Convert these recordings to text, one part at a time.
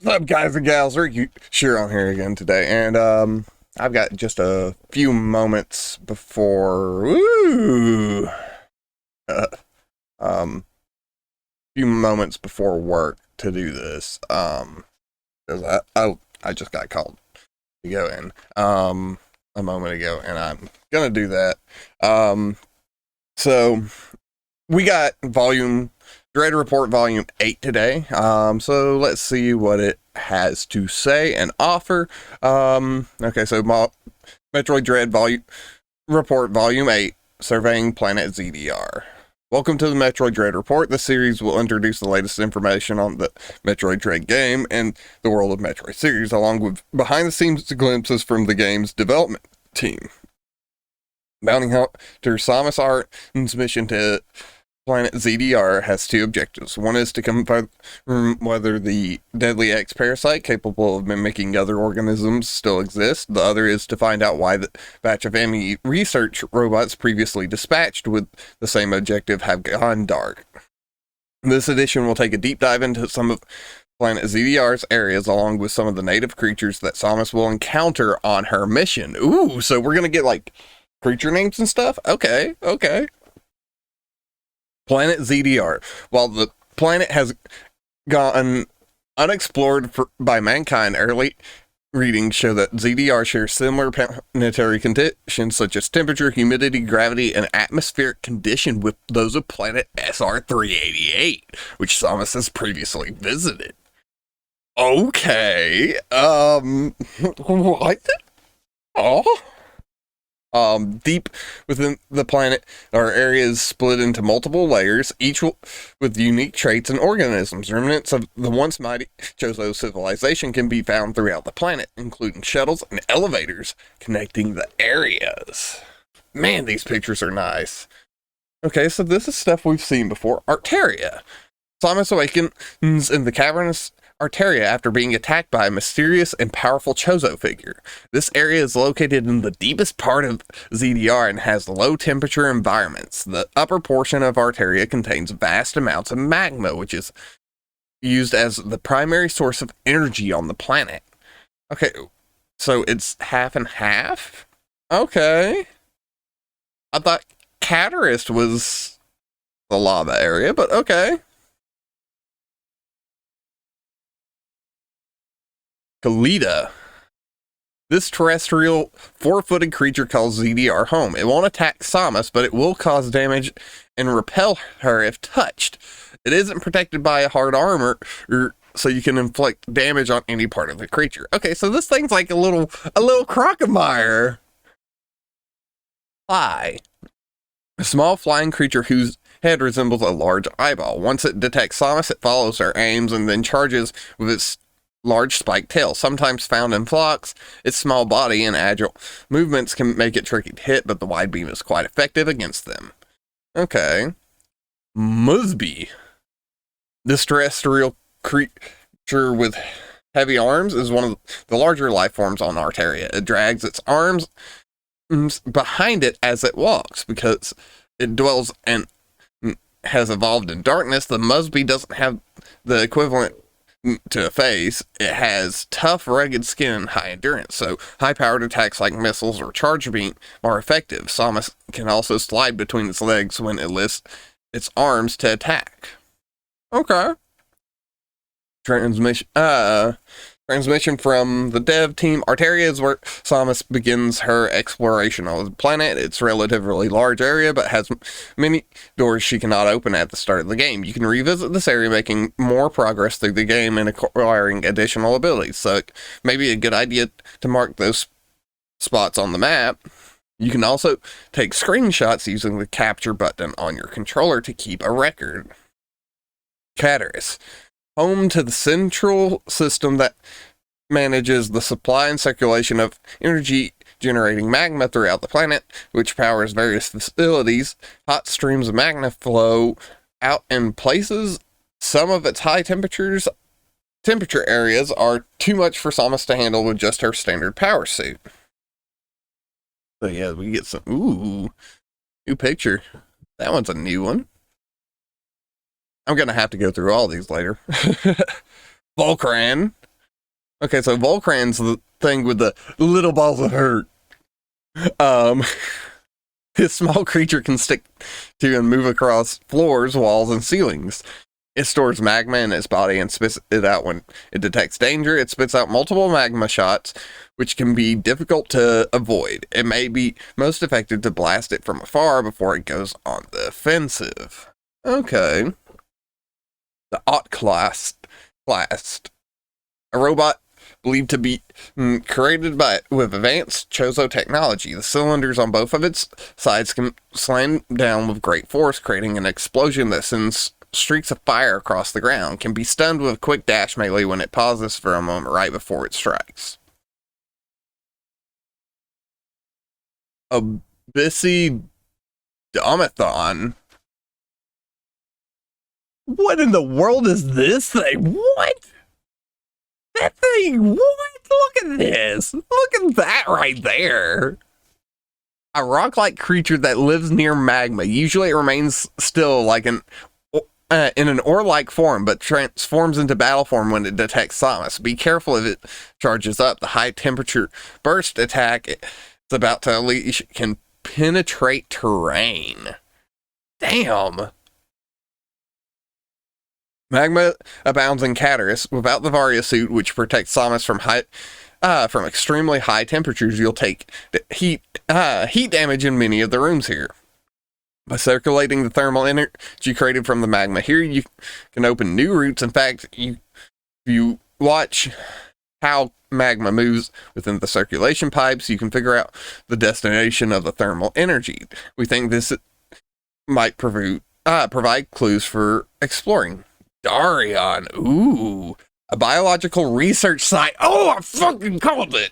What's up, guys and gals? Ricky sure on here again today, and I've got just a few moments before uh, few moments before work to do this. Because I just got called to go in a moment ago, and I'm gonna do that. So we got Dread Report Volume 8 today. So let's see what it has to say and offer. Okay, so Metroid Dread Report Volume 8, Surveying Planet ZDR. Welcome to the Metroid Dread Report. This series will introduce the latest information on the Metroid Dread game and the world of Metroid series, along with behind-the-scenes glimpses from the game's development team. Bounty Hunter Samus Aran's mission to Planet ZDR has two objectives. One is to confirm whether the deadly X parasite capable of mimicking other organisms still exists. The other is to find out why the batch of ME research robots previously dispatched with the same objective have gone dark. This edition will take a deep dive into some of Planet ZDR's areas, along with some of the native creatures that Samus will encounter on her mission. Ooh, so we're gonna get like creature names and stuff? Okay. Planet ZDR. While the planet has gone unexplored by mankind, early readings show that ZDR shares similar planetary conditions such as temperature, humidity, gravity, and atmospheric condition with those of planet SR388, which Samus has previously visited. Okay. What? Oh? Deep within the planet are areas split into multiple layers, each with unique traits and organisms. Remnants of the once mighty Chozo civilization can be found throughout the planet, including shuttles and elevators connecting the areas. Man, these pictures are nice. Okay, so this is stuff we've seen before. Arteria. Samus awakens in the cavernous Arteria after being attacked by a mysterious and powerful Chozo figure. This area is located in the deepest part of ZDR and has low temperature environments. The upper portion of Arteria contains vast amounts of magma, which is used as the primary source of energy on the planet. Okay, so it's half and half? Okay. I thought Cataracts was the lava area, but okay. Kalita. This terrestrial, four-footed creature calls ZDR home. It won't attack Samus, but it will cause damage and repel her if touched. It isn't protected by a hard armor, so you can inflict damage on any part of the creature. Okay, so this thing's like a little crocomire. Fly. A small flying creature whose head resembles a large eyeball. Once it detects Samus, it follows her aims and then charges with its large spiked tail. Sometimes found in flocks, its small body and agile movements can make it tricky to hit, but the wide beam is quite effective against them. Okay. Musby. This terrestrial creature with heavy arms is one of the larger life forms on Arteria. It drags its arms behind it as it walks. Because it dwells and has evolved in darkness, the Musby doesn't have the equivalent to a face. It has tough, rugged skin and high endurance, so high-powered attacks like missiles or charge beam are effective. Samus can also slide between its legs when it lifts its arms to attack. Okay. Transmission from the dev team. Arteria is where Samus begins her exploration of the planet. It's a relatively large area, but has many doors she cannot open at the start of the game. You can revisit this area, making more progress through the game and acquiring additional abilities. So it may be a good idea to mark those spots on the map. You can also take screenshots using the capture button on your controller to keep a record. Cataracts. Home to the central system that manages the supply and circulation of energy-generating magma throughout the planet, which powers various facilities. Hot streams of magma flow out in places. Some of its high temperature areas are too much for Samus to handle with just her standard power suit. So yeah, we get some, new picture. That one's a new one. I'm gonna have to go through all these later. Volcran. Okay, so Volcran's the thing with the little balls of hurt. This small creature can stick to and move across floors, walls, and ceilings. It stores magma in its body and spits it out when it detects danger. It spits out multiple magma shots, which can be difficult to avoid. It may be most effective to blast it from afar before it goes on the offensive. Okay. The Outclassed. A robot believed to be created with advanced Chozo technology. The cylinders on both of its sides can slam down with great force, creating an explosion that sends streaks of fire across the ground. Can be stunned with a quick dash melee when it pauses for a moment right before it strikes. Abyssy Domathon. What in the world is this thing? What? That thing, what? Look at this. Look at that right there. A rock-like creature that lives near magma. Usually it remains still like in an ore-like form, but transforms into battle form when it detects Samus. Be careful if it charges up. The high-temperature burst attack it's about to unleash can penetrate terrain. Damn. Magma abounds in cataracts. Without the Varia suit, which protects Samus from extremely high temperatures, you'll take heat damage in many of the rooms here. By circulating the thermal energy created from the magma here, you can open new routes. In fact, you watch how magma moves within the circulation pipes, you can figure out the destination of the thermal energy. We think this might provide clues for exploring. Darion, ooh, a biological research site. Oh, I fucking called it.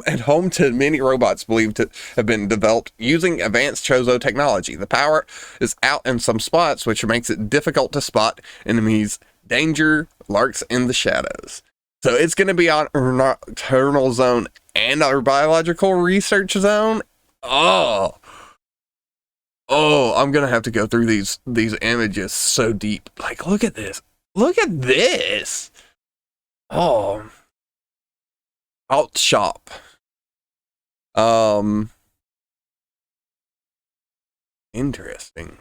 And home to many robots believed to have been developed using advanced Chozo technology. The power is out in some spots, which makes it difficult to spot enemies. Danger lurks in the shadows. So it's going to be on our nocturnal zone and our biological research zone. Oh, I'm going to have to go through these images so deep. Like, look at this. Look at this. Oh. Alt shop. Interesting.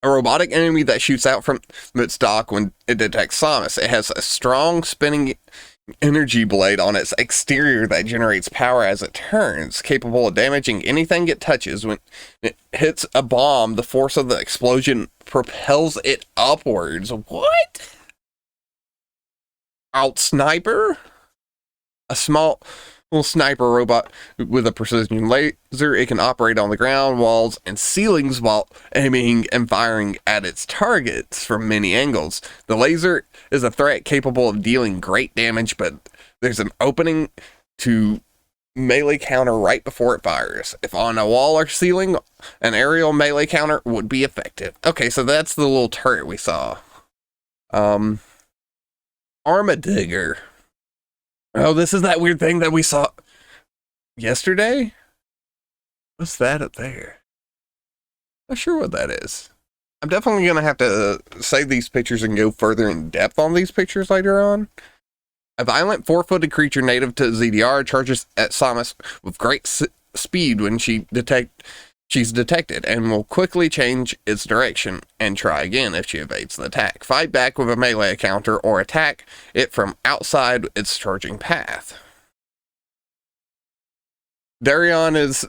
A robotic enemy that shoots out from its dock when it detects Samus. It has a strong spinning energy blade on its exterior that generates power as it turns, capable of damaging anything it touches. When it hits a bomb, the force of the explosion propels it upwards. What? Out sniper? A small little sniper robot with a precision laser. It can operate on the ground, walls, and ceilings while aiming and firing at its targets from many angles. The laser is a threat capable of dealing great damage, but there's an opening to melee counter right before it fires. If on a wall or ceiling, an aerial melee counter would be effective. Okay, so that's the little turret we saw. Armadillo. Oh, this is that weird thing that we saw yesterday? What's that up there? Not sure what that is. I'm definitely going to have to save these pictures and go further in depth on these pictures later on. A violent four-footed creature native to ZDR charges at Samus with great speed when she's detected, and will quickly change its direction and try again if she evades the attack. Fight back with a melee counter or attack it from outside its charging path. Darion is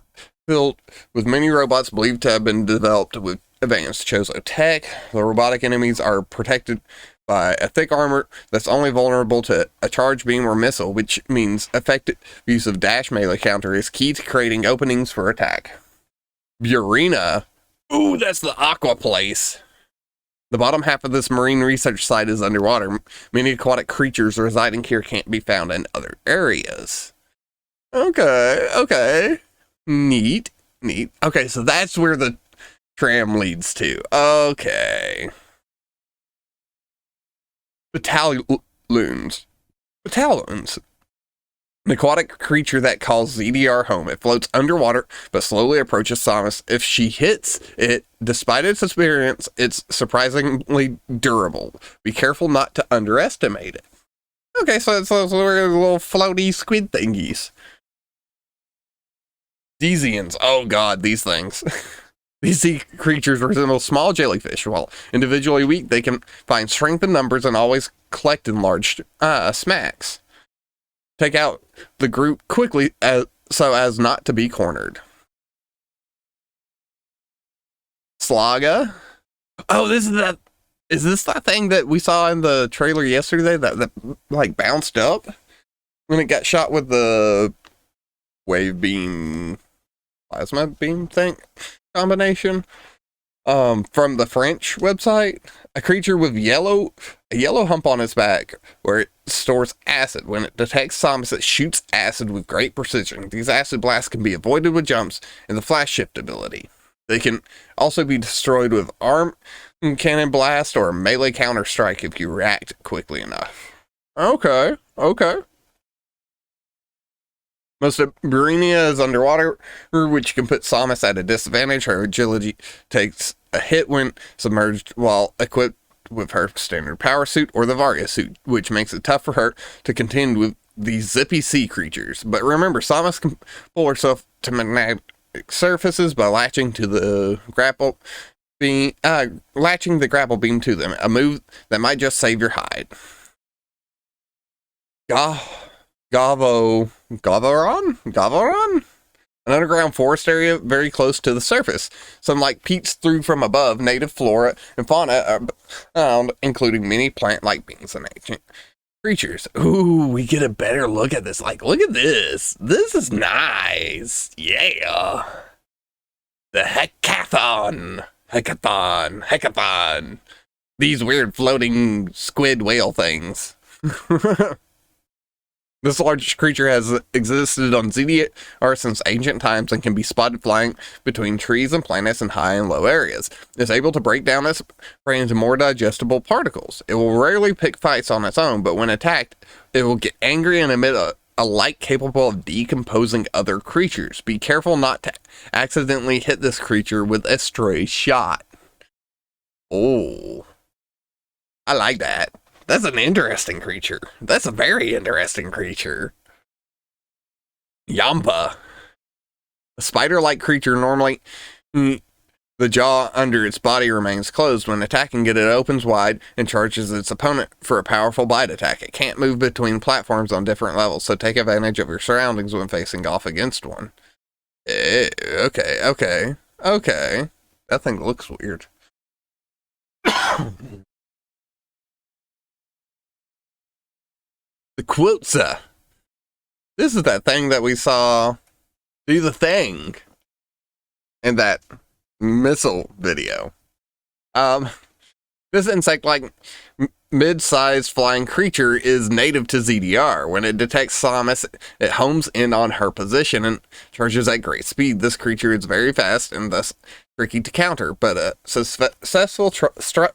filled with many robots believed to have been developed with advanced Chozo tech. The robotic enemies are protected by a thick armor that's only vulnerable to a charge beam or missile, which means effective use of dash melee counter is key to creating openings for attack. Burina. Ooh, that's the aqua place. The bottom half of this marine research site is underwater. Many aquatic creatures residing here can't be found in other areas. Okay. Neat. Okay, so that's where the tram leads to. Okay. Battalions. An aquatic creature that calls ZDR home. It floats underwater, but slowly approaches Samus. If she hits it, despite its appearance, it's surprisingly durable. Be careful not to underestimate it. Okay, so it's those little floaty squid thingies. Desians. Oh god, these things. These sea creatures resemble small jellyfish. While individually weak, they can find strength in numbers and always collect in large smacks. Take out the group quickly so as not to be cornered. Slaga. Oh, this is that. Is this that thing that we saw in the trailer yesterday that like bounced up when it got shot with the wave beam, plasma beam thing combination? From the French website, a creature with a yellow hump on its back where it stores acid. When it detects zombies, it shoots acid with great precision. These acid blasts can be avoided with jumps and the flash shift ability. They can also be destroyed with arm cannon blast or melee counter strike if you react quickly enough. Okay. Most of Mourinho is underwater, which can put Samus at a disadvantage. Her agility takes a hit when submerged while equipped with her standard power suit or the Varia suit, which makes it tough for her to contend with these zippy sea creatures. But remember, Samus can pull herself to magnetic surfaces by latching the grapple beam to them, a move that might just save your hide. Gavoron? An underground forest area very close to the surface. Sunlight peeks through from above. Native flora and fauna are found, including many plant-like beings and ancient creatures. Ooh, we get a better look at this. Like, look at this. This is nice. Yeah. The Hackathon. These weird floating squid whale things. This large creature has existed on ZDR since ancient times and can be spotted flying between trees and planets in high and low areas. It's able to break down its prey into more digestible particles. It will rarely pick fights on its own, but when attacked, it will get angry and emit a light capable of decomposing other creatures. Be careful not to accidentally hit this creature with a stray shot. Oh, I like that. That's an interesting creature. That's a very interesting creature. Yampa. A spider-like creature, normally the jaw under its body remains closed. When attacking it opens wide and charges its opponent for a powerful bite attack. It can't move between platforms on different levels, so take advantage of your surroundings when facing off against one. Okay. That thing looks weird. The Quotza. This is that thing that we saw do the thing in that missile video. This insect-like mid-sized flying creature is native to ZDR. When it detects Samus, it homes in on her position and charges at great speed. This creature is very fast and thus tricky to counter, but a successful strike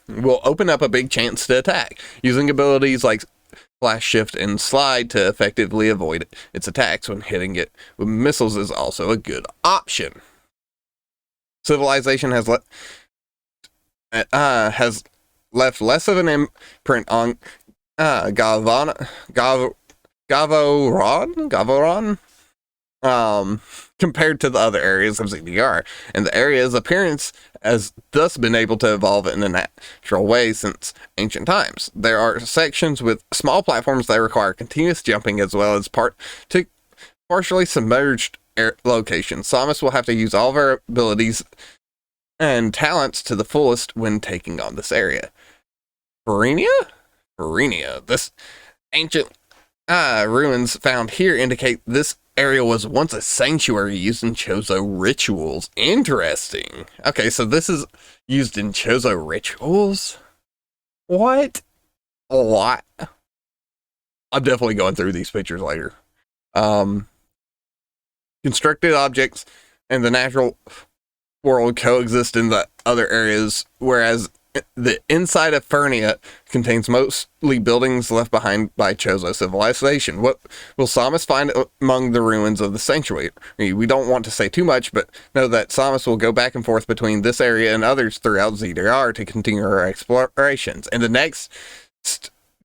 will open up a big chance to attack. Using abilities like Flash, Shift, and Slide to effectively avoid its attacks when hitting it with missiles is also a good option. Civilization has left less of an imprint on Gavoron, compared to the other areas of ZDR, and the area's appearance has thus been able to evolve in a natural way since ancient times. There are sections with small platforms that require continuous jumping, as well as partially submerged locations. Samus will have to use all of her abilities and talents to the fullest when taking on this area. Mourinho. This ancient ruins found here indicate this area was once a sanctuary used in Chozo rituals. Interesting. Okay, so this is used in Chozo rituals? What? I'm definitely going through these pictures later. Constructed objects and the natural world coexist in the other areas, whereas the inside of Fernia contains mostly buildings left behind by Chozo civilization. What will Samus find among the ruins of the sanctuary? We don't want to say too much, but know that Samus will go back and forth between this area and others throughout ZDR to continue her explorations. In the next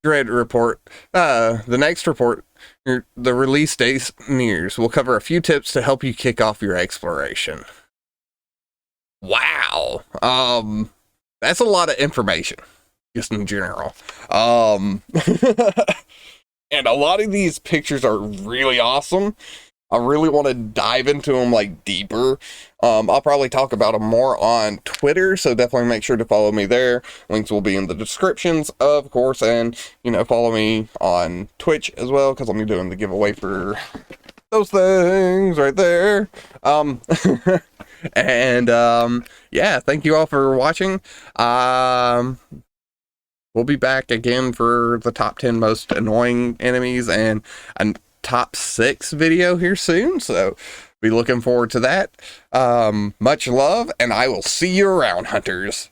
Dread report. The next report, the release date nears. We'll cover a few tips to help you kick off your exploration. Wow. That's a lot of information, just in general. And a lot of these pictures are really awesome. I really want to dive into them like deeper. I'll probably talk about them more on Twitter, so definitely make sure to follow me there. Links will be in the descriptions, of course, and follow me on Twitch as well, because I'll be doing the giveaway for those things right there. And yeah, thank you all for watching. We'll be back again for the top 10 most annoying enemies and a top 6 video here soon, so be looking forward to that. Much love, and I will see you around, hunters.